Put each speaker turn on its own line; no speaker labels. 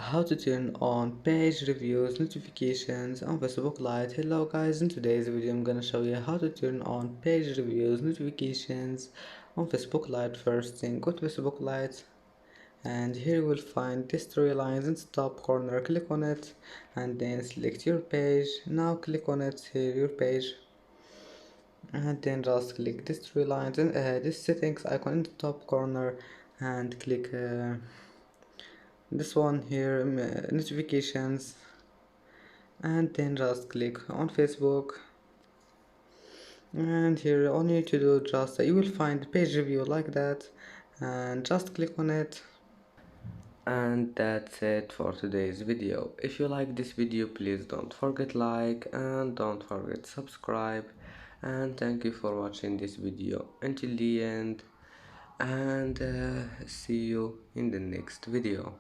How to turn on page reviews notifications on Facebook Lite. Hello guys, in today's video I'm gonna show you how to turn on page reviews notifications on Facebook Lite. First thing, go to Facebook Lite and here you will find these three lines in the top corner. Click on it and then select your page. Now click on it here, your page, and then just click these three lines and this settings icon in the top corner and click this one here, notifications, and then just click on Facebook. And here all you need to do, just you will find page review like that, and just click on it. And that's it for today's video. If you like this video, please don't forget like and don't forget subscribe, and thank you for watching this video until the end, and see you in the next video.